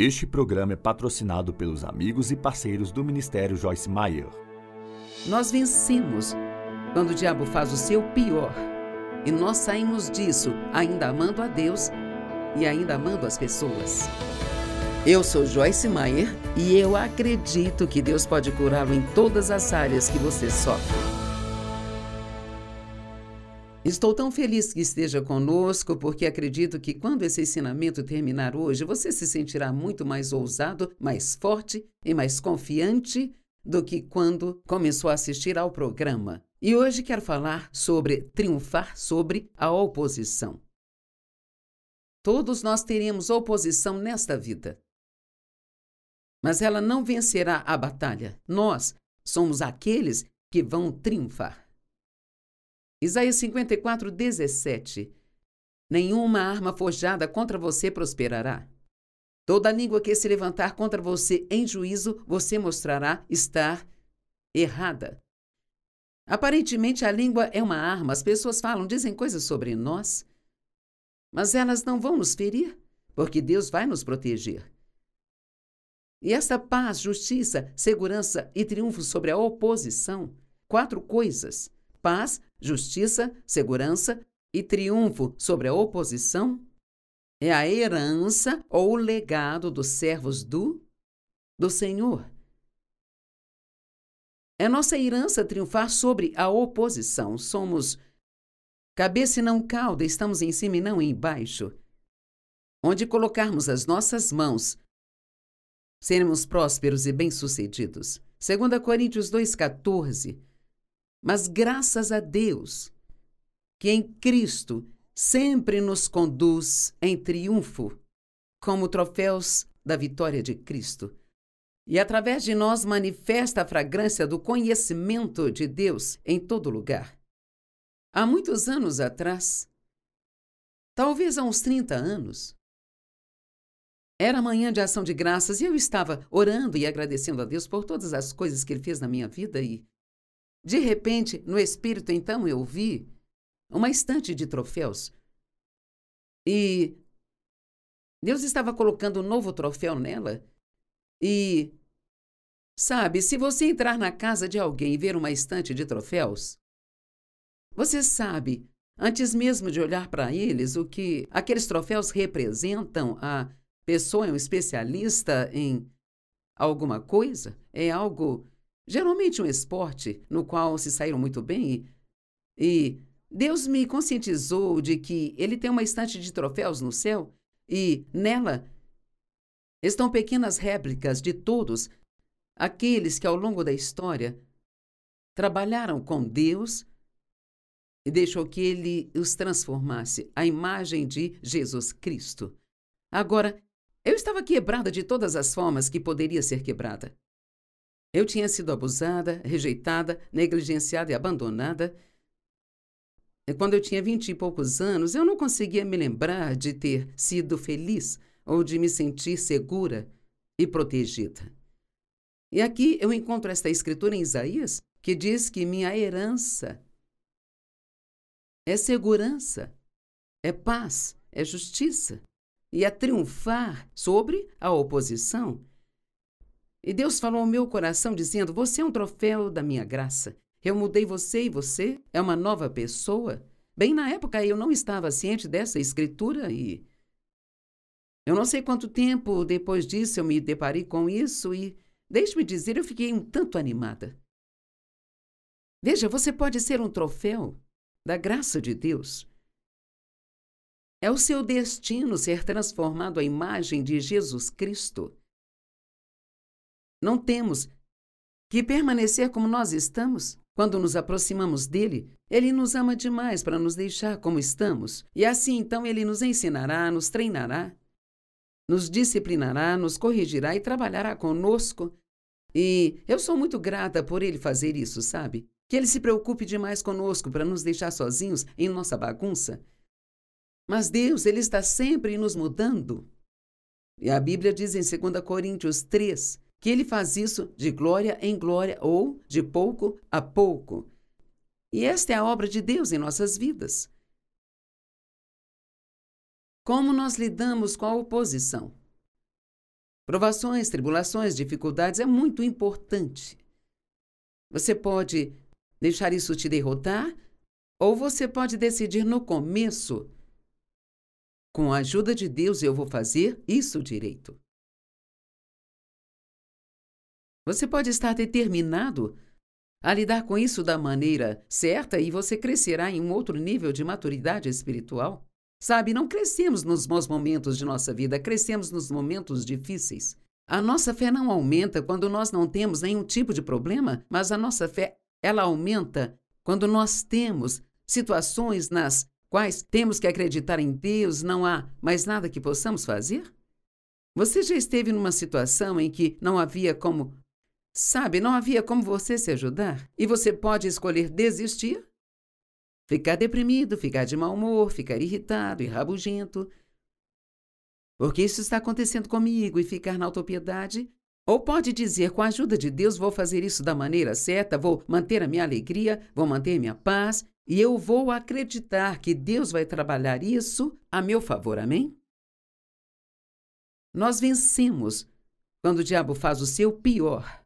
Este programa é patrocinado pelos amigos e parceiros do Ministério Joyce Meyer. Nós vencemos quando o diabo faz o seu pior. E nós saímos disso ainda amando a Deus e ainda amando as pessoas. Eu sou Joyce Meyer e eu acredito que Deus pode curá-lo em todas as áreas que você sofre. Estou tão feliz que esteja conosco, porque acredito que quando esse ensinamento terminar hoje, você se sentirá muito mais ousado, mais forte e mais confiante do que quando começou a assistir ao programa. E hoje quero falar sobre triunfar sobre a oposição. Todos nós teremos oposição nesta vida, mas ela não vencerá a batalha. Nós somos aqueles que vão triunfar. Isaías 54:17. Nenhuma arma forjada contra você prosperará. Toda língua que se levantar contra você em juízo, você mostrará estar errada. Aparentemente, a língua é uma arma. As pessoas falam, dizem coisas sobre nós, mas elas não vão nos ferir, porque Deus vai nos proteger. E essa paz, justiça, segurança e triunfo sobre a oposição, 4 coisas: paz, justiça, segurança e triunfo sobre a oposição, é a herança ou o legado dos servos do Senhor. É nossa herança triunfar sobre a oposição. Somos cabeça e não cauda, estamos em cima e não embaixo. Onde colocarmos as nossas mãos, seremos prósperos e bem-sucedidos. 2 Coríntios 2:14. Mas graças a Deus, que em Cristo sempre nos conduz em triunfo, como troféus da vitória de Cristo. E através de nós manifesta a fragrância do conhecimento de Deus em todo lugar. Há muitos anos atrás, talvez há uns 30 anos, era manhã de ação de graças e eu estava orando e agradecendo a Deus por todas as coisas que Ele fez na minha vida e, de repente, no Espírito, então, eu vi uma estante de troféus. E Deus estava colocando um novo troféu nela. E, sabe, se você entrar na casa de alguém e ver uma estante de troféus, você sabe, antes mesmo de olhar para eles, o que aqueles troféus representam. A pessoa é um especialista em alguma coisa, é algo, geralmente um esporte, no qual se saíram muito bem. E Deus me conscientizou de que Ele tem uma estante de troféus no céu e nela estão pequenas réplicas de todos aqueles que ao longo da história trabalharam com Deus e deixou que Ele os transformasse à imagem de Jesus Cristo. Agora, eu estava quebrada de todas as formas que poderia ser quebrada. Eu tinha sido abusada, rejeitada, negligenciada e abandonada. E quando eu tinha 20 e poucos anos, eu não conseguia me lembrar de ter sido feliz ou de me sentir segura e protegida. E aqui eu encontro esta escritura em Isaías, que diz que minha herança é segurança, é paz, é justiça e é triunfar sobre a oposição. E Deus falou ao meu coração dizendo, você é um troféu da minha graça. Eu mudei você e você é uma nova pessoa. Bem, na época eu não estava ciente dessa escritura e eu não sei quanto tempo depois disso eu me deparei com isso e, deixe-me dizer, eu fiquei um tanto animada. Veja, você pode ser um troféu da graça de Deus. É o seu destino ser transformado à imagem de Jesus Cristo. Não temos que permanecer como nós estamos. Quando nos aproximamos dele, ele nos ama demais para nos deixar como estamos. E assim, então, ele nos ensinará, nos treinará, nos disciplinará, nos corrigirá e trabalhará conosco. E eu sou muito grata por ele fazer isso, sabe? Que ele se preocupe demais conosco para nos deixar sozinhos em nossa bagunça. Mas Deus, ele está sempre nos mudando. E a Bíblia diz em 2 Coríntios 3, que ele faz isso de glória em glória ou de pouco a pouco. E esta é a obra de Deus em nossas vidas. Como nós lidamos com a oposição? Provações, tribulações, dificuldades é muito importante. Você pode deixar isso te derrotar, ou você pode decidir no começo, com a ajuda de Deus, eu vou fazer isso direito. Você pode estar determinado a lidar com isso da maneira certa e você crescerá em um outro nível de maturidade espiritual. Sabe, não crescemos nos bons momentos de nossa vida, crescemos nos momentos difíceis. A nossa fé não aumenta quando nós não temos nenhum tipo de problema, mas a nossa fé, ela aumenta quando nós temos situações nas quais temos que acreditar em Deus, não há mais nada que possamos fazer? Você já esteve numa situação em que não havia como, não havia como você se ajudar? E você pode escolher desistir? Ficar deprimido, ficar de mau humor, ficar irritado e rabugento, porque isso está acontecendo comigo, e ficar na autopiedade? Ou pode dizer, com a ajuda de Deus, vou fazer isso da maneira certa, vou manter a minha alegria, vou manter minha paz, e eu vou acreditar que Deus vai trabalhar isso a meu favor, amém? Nós vencemos quando o diabo faz o seu pior,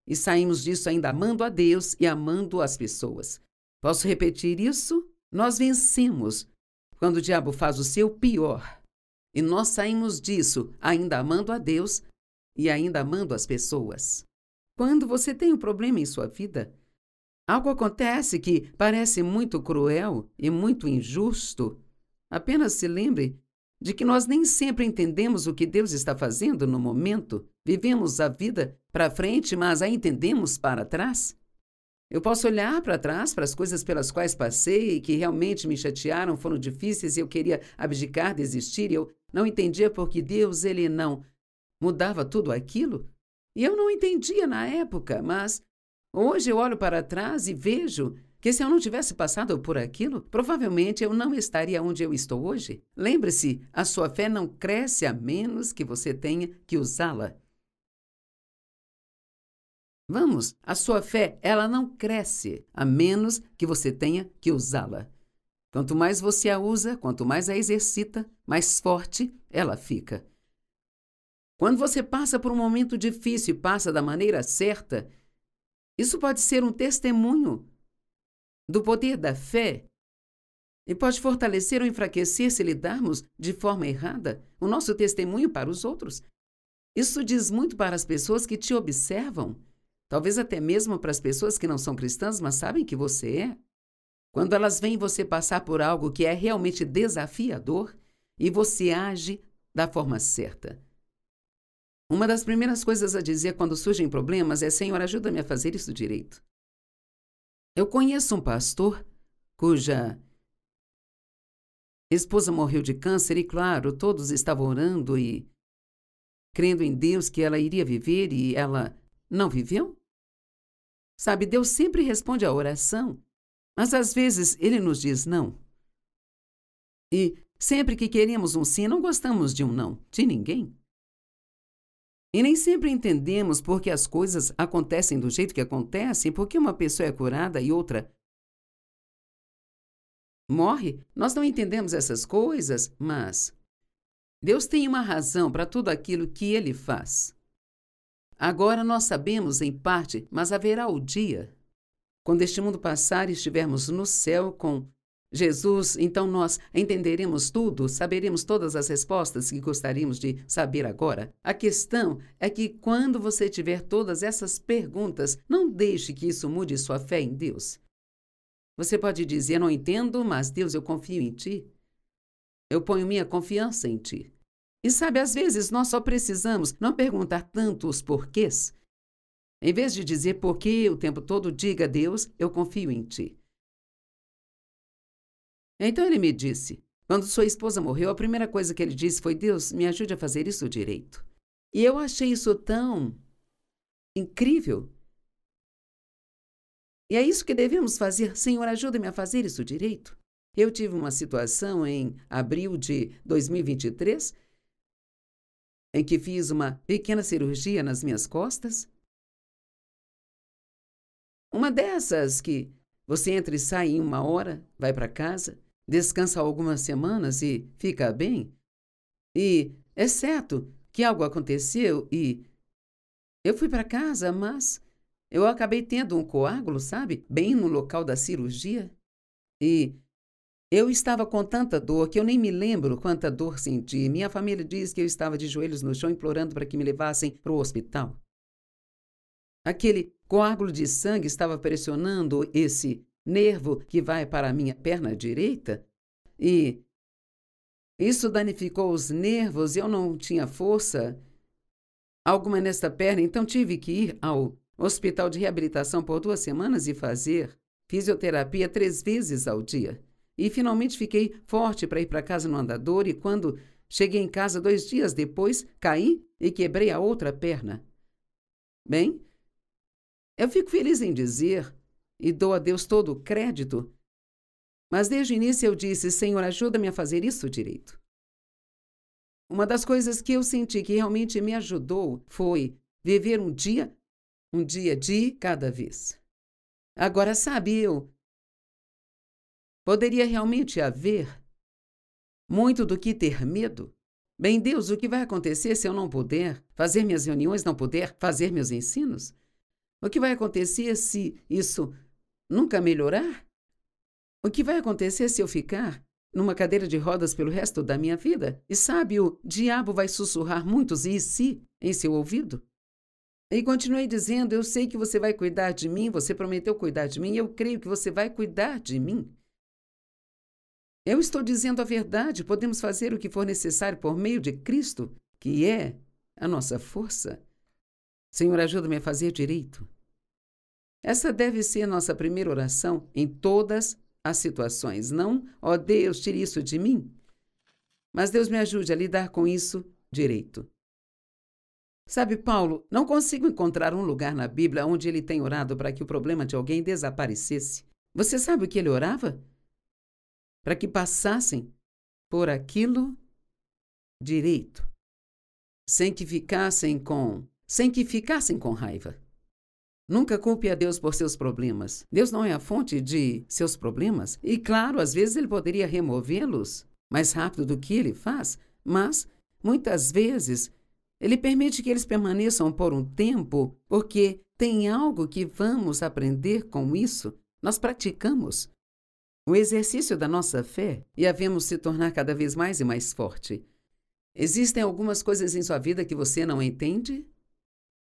e saímos disso ainda amando a Deus e amando as pessoas. Posso repetir isso? Nós vencemos quando o diabo faz o seu pior, e nós saímos disso ainda amando a Deus e ainda amando as pessoas. Quando você tem um problema em sua vida, algo acontece que parece muito cruel e muito injusto, apenas se lembre de que nós nem sempre entendemos o que Deus está fazendo no momento. Vivemos a vida para frente, mas a entendemos para trás. Eu posso olhar para trás, para as coisas pelas quais passei e que realmente me chatearam, foram difíceis e eu queria abdicar, desistir, e eu não entendia porque Deus, Ele não mudava tudo aquilo. E eu não entendia na época, mas hoje eu olho para trás e vejo que se eu não tivesse passado por aquilo, provavelmente eu não estaria onde eu estou hoje. Lembre-se, a sua fé não cresce a menos que você tenha que usá-la. Vamos, a sua fé, ela não cresce a menos que você tenha que usá-la. Quanto mais você a usa, quanto mais a exercita, mais forte ela fica. Quando você passa por um momento difícil e passa da maneira certa, isso pode ser um testemunho do poder da fé e pode fortalecer ou enfraquecer se lidarmos de forma errada o nosso testemunho para os outros. Isso diz muito para as pessoas que te observam, talvez até mesmo para as pessoas que não são cristãs, mas sabem que você é. Quando elas veem você passar por algo que é realmente desafiador e você age da forma certa. Uma das primeiras coisas a dizer quando surgem problemas é: Senhor, ajuda-me a fazer isso direito. Eu conheço um pastor cuja esposa morreu de câncer e, claro, todos estavam orando e crendo em Deus que ela iria viver e ela não viveu? Sabe, Deus sempre responde à oração, mas às vezes Ele nos diz não. E sempre que queremos um sim, não gostamos de um não, de ninguém. E nem sempre entendemos por que as coisas acontecem do jeito que acontecem, porque uma pessoa é curada e outra morre. Nós não entendemos essas coisas, mas Deus tem uma razão para tudo aquilo que Ele faz. Agora nós sabemos em parte, mas haverá o dia, quando este mundo passar e estivermos no céu com Jesus, então nós entenderemos tudo, saberemos todas as respostas que gostaríamos de saber agora. A questão é que quando você tiver todas essas perguntas, não deixe que isso mude sua fé em Deus. Você pode dizer: não entendo, mas Deus, eu confio em Ti. Eu ponho minha confiança em Ti. E sabe, às vezes nós só precisamos não perguntar tanto os porquês. Em vez de dizer porquê o tempo todo, diga: Deus, eu confio em Ti. Então ele me disse, quando sua esposa morreu, a primeira coisa que ele disse foi: Deus, me ajude a fazer isso direito. E eu achei isso tão incrível. E é isso que devemos fazer. Senhor, ajuda-me a fazer isso direito. Eu tive uma situação em abril de 2023, em que fiz uma pequena cirurgia nas minhas costas. Uma dessas que você entra e sai em 1 hora, vai para casa, descansa algumas semanas e fica bem. E é certo que algo aconteceu e eu fui para casa, mas eu acabei tendo um coágulo, sabe? Bem no local da cirurgia. E eu estava com tanta dor que eu nem me lembro quanta dor senti. Minha família diz que eu estava de joelhos no chão implorando para que me levassem para o hospital. Aquele coágulo de sangue estava pressionando esse nervo que vai para a minha perna direita e isso danificou os nervos e eu não tinha força alguma nesta perna, então tive que ir ao hospital de reabilitação por 2 semanas e fazer fisioterapia 3 vezes ao dia. E finalmente fiquei forte para ir para casa no andador e quando cheguei em casa 2 dias depois, caí e quebrei a outra perna. Bem, eu fico feliz em dizer e dou a Deus todo o crédito, mas desde o início eu disse, Senhor, ajuda-me a fazer isso direito. Uma das coisas que eu senti que realmente me ajudou foi viver um dia de cada vez. Agora, sabe, eu poderia realmente haver muito do que ter medo. Bem, Deus, o que vai acontecer se eu não puder fazer minhas reuniões, não puder fazer meus ensinos? O que vai acontecer se isso nunca melhorar? O que vai acontecer se eu ficar numa cadeira de rodas pelo resto da minha vida? E sabe, o diabo vai sussurrar muitos e se em seu ouvido. E continuei dizendo, eu sei que você vai cuidar de mim, você prometeu cuidar de mim, eu creio que você vai cuidar de mim. Eu estou dizendo a verdade, podemos fazer o que for necessário por meio de Cristo, que é a nossa força. Senhor, ajuda-me a fazer direito. Essa deve ser a nossa primeira oração em todas as situações. Não, ó Deus, tire isso de mim. Mas Deus me ajude a lidar com isso direito. Sabe, Paulo, não consigo encontrar um lugar na Bíblia onde ele tem orado para que o problema de alguém desaparecesse. Você sabe o que ele orava? Para que passassem por aquilo direito, sem que ficassem com raiva. Nunca culpe a Deus por seus problemas. Deus não é a fonte de seus problemas. E claro, às vezes ele poderia removê-los mais rápido do que ele faz, mas muitas vezes ele permite que eles permaneçam por um tempo, porque tem algo que vamos aprender com isso. Nós praticamos o exercício da nossa fé e havemos se tornar cada vez mais e mais forte. Existem algumas coisas em sua vida que você não entende?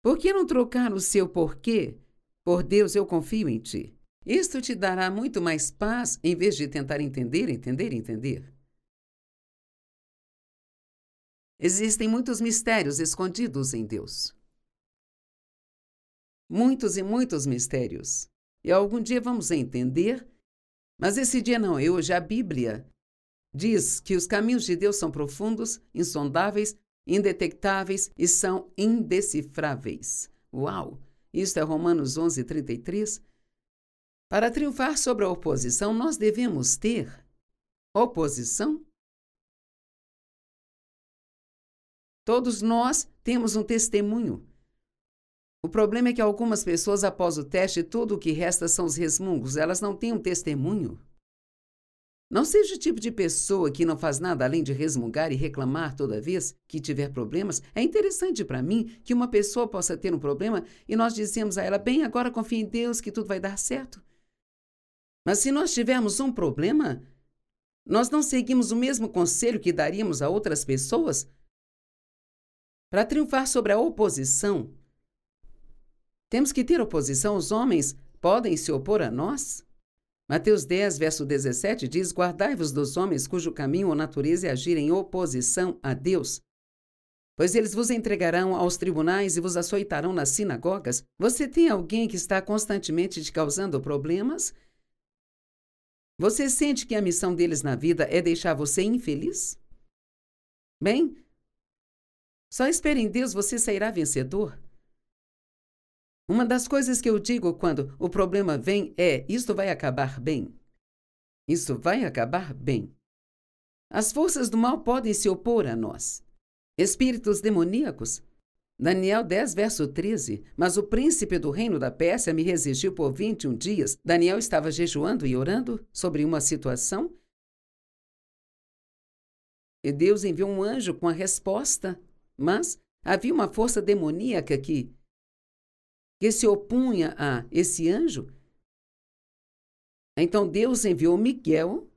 Por que não trocar o seu porquê por Deus, eu confio em ti? Isto te dará muito mais paz em vez de tentar entender. Existem muitos mistérios escondidos em Deus. Muitos e muitos mistérios. E algum dia vamos entender, mas esse dia não é hoje. A Bíblia diz que os caminhos de Deus são profundos, insondáveis, indetectáveis e são indecifráveis. Uau! Isto é Romanos 11:33. Para triunfar sobre a oposição, nós devemos ter oposição. Todos nós temos um testemunho. O problema é que algumas pessoas, após o teste, tudo o que resta são os resmungos. Elas não têm um testemunho. Não seja o tipo de pessoa que não faz nada além de resmungar e reclamar toda vez que tiver problemas. É interessante para mim que uma pessoa possa ter um problema e nós dizemos a ela, bem, agora confie em Deus que tudo vai dar certo. Mas se nós tivermos um problema, nós não seguimos o mesmo conselho que daríamos a outras pessoas? Para triunfar sobre a oposição, temos que ter oposição. Os homens podem se opor a nós? Mateus 10, verso 17 diz, guardai-vos dos homens cujo caminho ou natureza é agir em oposição a Deus, pois eles vos entregarão aos tribunais e vos açoitarão nas sinagogas. Você tem alguém que está constantemente te causando problemas? Você sente que a missão deles na vida é deixar você infeliz? Bem, só espere em Deus, você sairá vencedor. Uma das coisas que eu digo quando o problema vem é, isto vai acabar bem. Isso vai acabar bem. As forças do mal podem se opor a nós. Espíritos demoníacos. Daniel 10, verso 13. Mas o príncipe do reino da Pérsia me resistiu por 21 dias. Daniel estava jejuando e orando sobre uma situação. E Deus enviou um anjo com a resposta. Mas havia uma força demoníaca que se opunha a esse anjo. Então Deus enviou Miguel,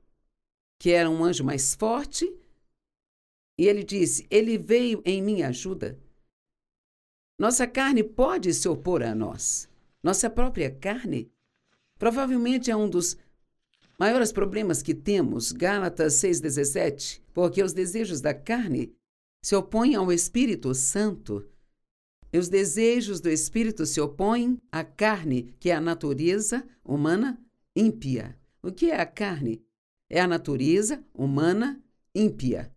que era um anjo mais forte, e ele disse: ele veio em minha ajuda. Nossa carne pode se opor a nós. Nossa própria carne provavelmente é um dos maiores problemas que temos. Gálatas 6,17, porque os desejos da carne se opõem ao Espírito Santo. E os desejos do Espírito se opõem à carne, que é a natureza humana ímpia. O que é a carne? É a natureza humana ímpia.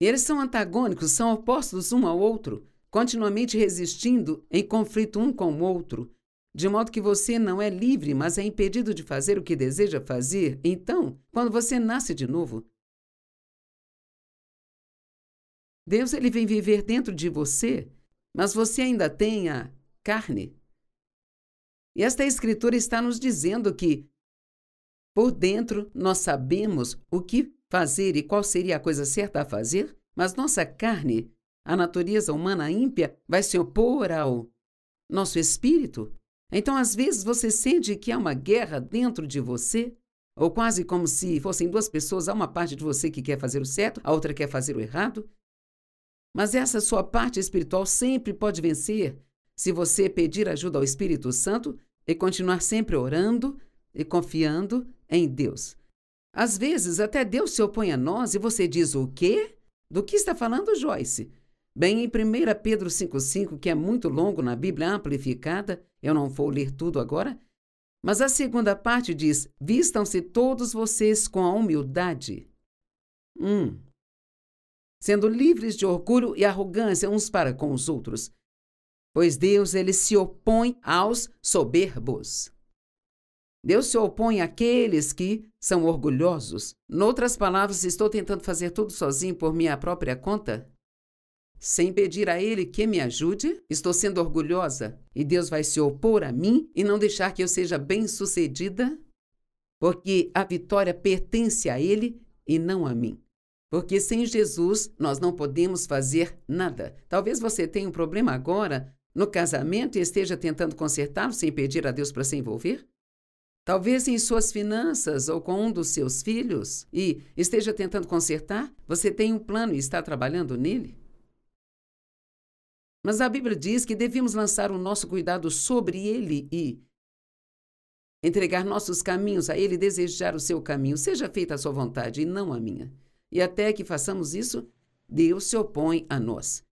E eles são antagônicos, são opostos um ao outro, continuamente resistindo em conflito um com o outro, de modo que você não é livre, mas é impedido de fazer o que deseja fazer. Então, quando você nasce de novo, Deus ele vem viver dentro de você, mas você ainda tem a carne. E esta escritura está nos dizendo que, por dentro, nós sabemos o que fazer e qual seria a coisa certa a fazer, mas nossa carne, a natureza humana ímpia, vai se opor ao nosso espírito. Então, às vezes, você sente que há uma guerra dentro de você, ou quase como se fossem duas pessoas, há uma parte de você que quer fazer o certo, a outra quer fazer o errado. Mas essa sua parte espiritual sempre pode vencer se você pedir ajuda ao Espírito Santo e continuar sempre orando e confiando em Deus. Às vezes, até Deus se opõe a nós e você diz: o quê? Do que está falando, Joyce? Bem, em 1 Pedro 5,5, que é muito longo na Bíblia Amplificada, eu não vou ler tudo agora, mas a segunda parte diz: vistam-se todos vocês com a humildade. Sendo livres de orgulho e arrogância uns para com os outros, pois Deus ele se opõe aos soberbos. Deus se opõe àqueles que são orgulhosos. Noutras palavras, estou tentando fazer tudo sozinho por minha própria conta? Sem pedir a Ele que me ajude? Estou sendo orgulhosa e Deus vai se opor a mim e não deixar que eu seja bem-sucedida? Porque a vitória pertence a Ele e não a mim. Porque sem Jesus nós não podemos fazer nada. Talvez você tenha um problema agora no casamento e esteja tentando consertá-lo sem pedir a Deus para se envolver. Talvez em suas finanças ou com um dos seus filhos e esteja tentando consertar. Você tem um plano e está trabalhando nele. Mas a Bíblia diz que devemos lançar o nosso cuidado sobre Ele e entregar nossos caminhos a Ele, desejar o seu caminho. Seja feita a sua vontade e não a minha. E até que façamos isso, Deus se opõe a nós.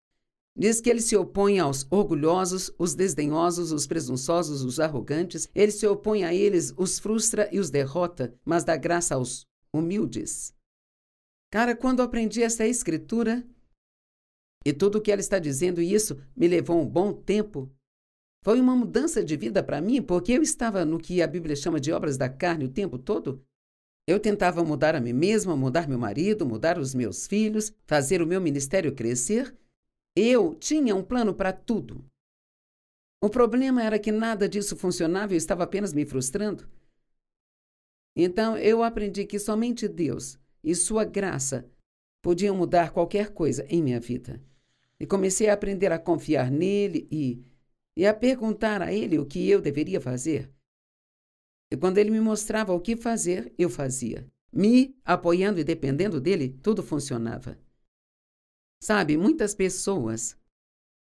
Diz que Ele se opõe aos orgulhosos, os desdenhosos, os presunçosos, os arrogantes. Ele se opõe a eles, os frustra e os derrota, mas dá graça aos humildes. Cara, quando aprendi essa escritura e tudo o que ela está dizendo, e isso me levou um bom tempo, foi uma mudança de vida para mim, porque eu estava no que a Bíblia chama de obras da carne o tempo todo. Eu tentava mudar a mim mesma, mudar meu marido, mudar os meus filhos, fazer o meu ministério crescer. Eu tinha um plano para tudo. O problema era que nada disso funcionava e eu estava apenas me frustrando. Então, eu aprendi que somente Deus e sua graça podiam mudar qualquer coisa em minha vida. E comecei a aprender a confiar nele e a perguntar a ele o que eu deveria fazer. E quando ele me mostrava o que fazer, eu fazia. Me apoiando e dependendo dele, tudo funcionava. Sabe, muitas pessoas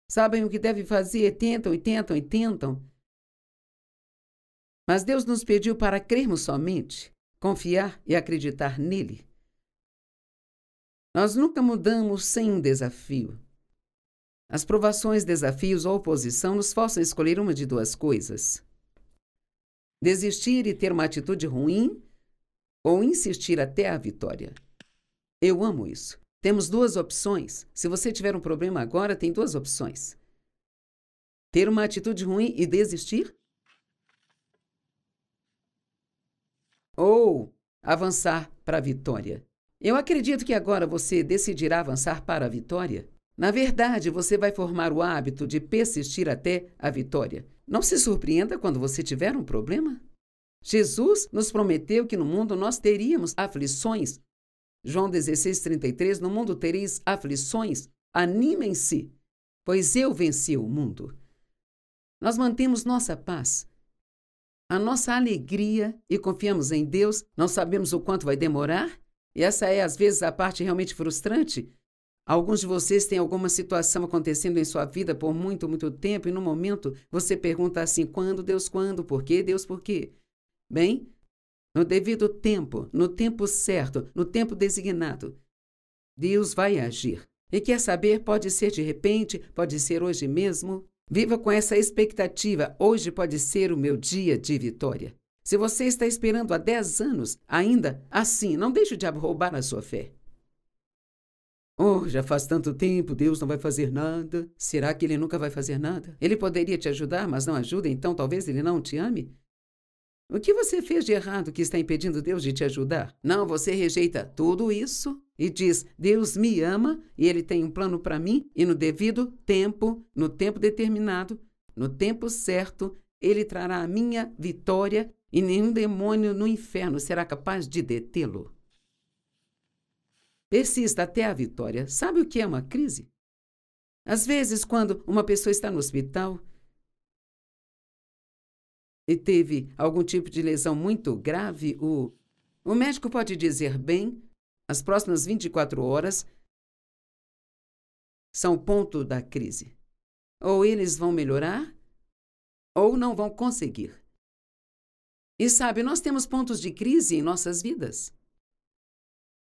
sabem o que devem fazer, tentam e tentam e tentam. Mas Deus nos pediu para crermos somente, confiar e acreditar nele. Nós nunca mudamos sem um desafio. As provações, desafios ou oposição nos forçam a escolher uma de duas coisas: desistir e ter uma atitude ruim ou insistir até a vitória. Eu amo isso. Temos duas opções. Se você tiver um problema agora, tem duas opções: ter uma atitude ruim e desistir, ou avançar para a vitória. Eu acredito que agora você decidirá avançar para a vitória. Na verdade, você vai formar o hábito de persistir até a vitória. Não se surpreenda quando você tiver um problema. Jesus nos prometeu que no mundo nós teríamos aflições. João 16:33, no mundo tereis aflições, Animem-se, pois eu venci o mundo. Nós mantemos nossa paz, a nossa alegria e confiamos em Deus. Não sabemos o quanto vai demorar, e essa é, às vezes, a parte realmente frustrante. Alguns de vocês têm alguma situação acontecendo em sua vida por muito, muito tempo, e no momento você pergunta assim: quando, Deus, quando? Por quê, Deus, por quê? Bem, no devido tempo, no tempo certo, no tempo designado, Deus vai agir. E quer saber, pode ser de repente, pode ser hoje mesmo. Viva com essa expectativa. Hoje pode ser o meu dia de vitória. Se você está esperando há 10 anos, ainda assim, não deixe o diabo roubar a sua fé. Oh, já faz tanto tempo, Deus não vai fazer nada. Será que Ele nunca vai fazer nada? Ele poderia te ajudar, mas não ajuda, então talvez Ele não te ame? O que você fez de errado que está impedindo Deus de te ajudar? Não, você rejeita tudo isso e diz: Deus me ama e Ele tem um plano para mim, e no devido tempo, no tempo determinado, no tempo certo, Ele trará a minha vitória e nenhum demônio no inferno será capaz de detê-lo. Persista até a vitória. Sabe o que é uma crise? Às vezes, quando uma pessoa está no hospital e teve algum tipo de lesão muito grave, o médico pode dizer: bem, as próximas 24 horas são o ponto da crise. Ou eles vão melhorar, ou não vão conseguir. E sabe, nós temos pontos de crise em nossas vidas.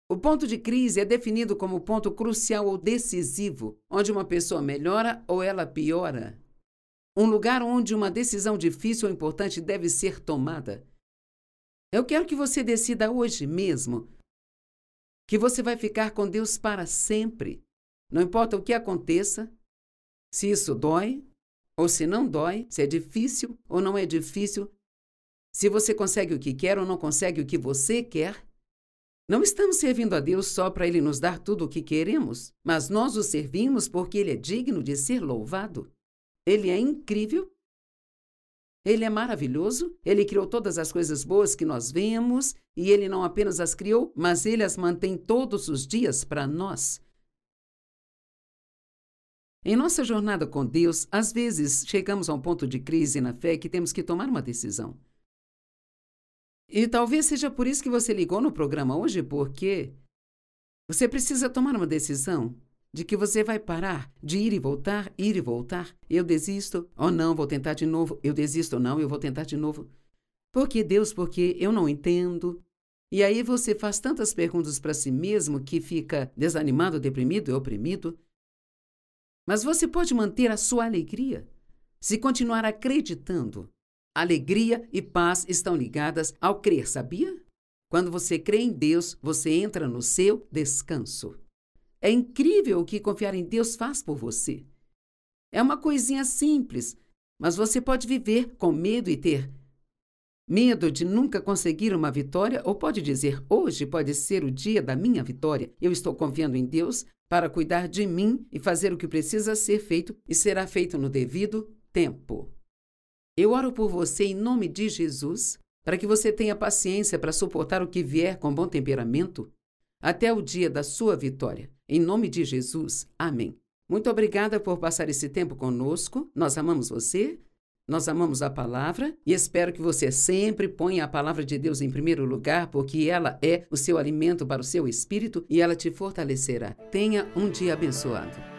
O ponto de crise é definido como ponto crucial ou decisivo, onde uma pessoa melhora ou ela piora. Um lugar onde uma decisão difícil ou importante deve ser tomada. Eu quero que você decida hoje mesmo que você vai ficar com Deus para sempre. Não importa o que aconteça, se isso dói ou se não dói, se é difícil ou não é difícil, se você consegue o que quer ou não consegue o que você quer. Não estamos servindo a Deus só para Ele nos dar tudo o que queremos, mas nós o servimos porque Ele é digno de ser louvado. Ele é incrível, Ele é maravilhoso, Ele criou todas as coisas boas que nós vemos, e Ele não apenas as criou, mas Ele as mantém todos os dias para nós. Em nossa jornada com Deus, às vezes chegamos a um ponto de crise na fé que temos que tomar uma decisão. E talvez seja por isso que você ligou no programa hoje, porque você precisa tomar uma decisão de que você vai parar de ir e voltar, ir e voltar. Eu desisto, ou não, vou tentar de novo. Eu desisto, ou não, eu vou tentar de novo. Por que Deus? Porque eu não entendo. E aí você faz tantas perguntas para si mesmo que fica desanimado, deprimido e oprimido. Mas você pode manter a sua alegria se continuar acreditando. Alegria e paz estão ligadas ao crer, sabia? Quando você crê em Deus, você entra no seu descanso. É incrível o que confiar em Deus faz por você. É uma coisinha simples, mas você pode viver com medo e ter medo de nunca conseguir uma vitória, ou pode dizer: hoje pode ser o dia da minha vitória. Eu estou confiando em Deus para cuidar de mim e fazer o que precisa ser feito, e será feito no devido tempo. Eu oro por você em nome de Jesus, para que você tenha paciência para suportar o que vier com bom temperamento, até o dia da sua vitória. Em nome de Jesus, amém. Muito obrigada por passar esse tempo conosco. Nós amamos você, nós amamos a palavra e espero que você sempre ponha a palavra de Deus em primeiro lugar, porque ela é o seu alimento para o seu espírito e ela te fortalecerá. Tenha um dia abençoado.